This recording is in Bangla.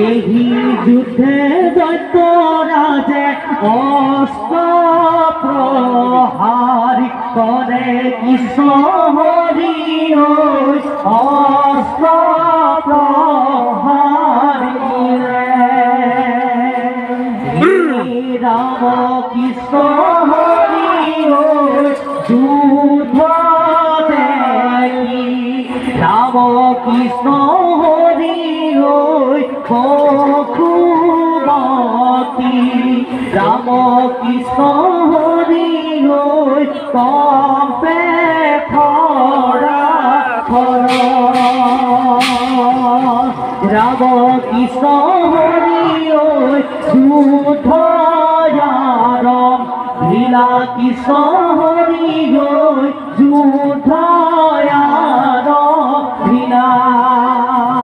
এই যুদ্ধে দৈত্য রাজে অস্ত্র প্রহার করে কৃষ্ণ হরি অস্ত্র প্রহার রাম কৃষ্ণ হরি যুদ্ধ দেখি রাম কৃষ্ণ হরি বখুমতি রাম কৃষ্ণ হরি কম্পে খরা খর রাম কৃষ্ণ হরি যুদ্ধ রাম লীলা কৃষ্ণ হরি যুদ্ধ লীলা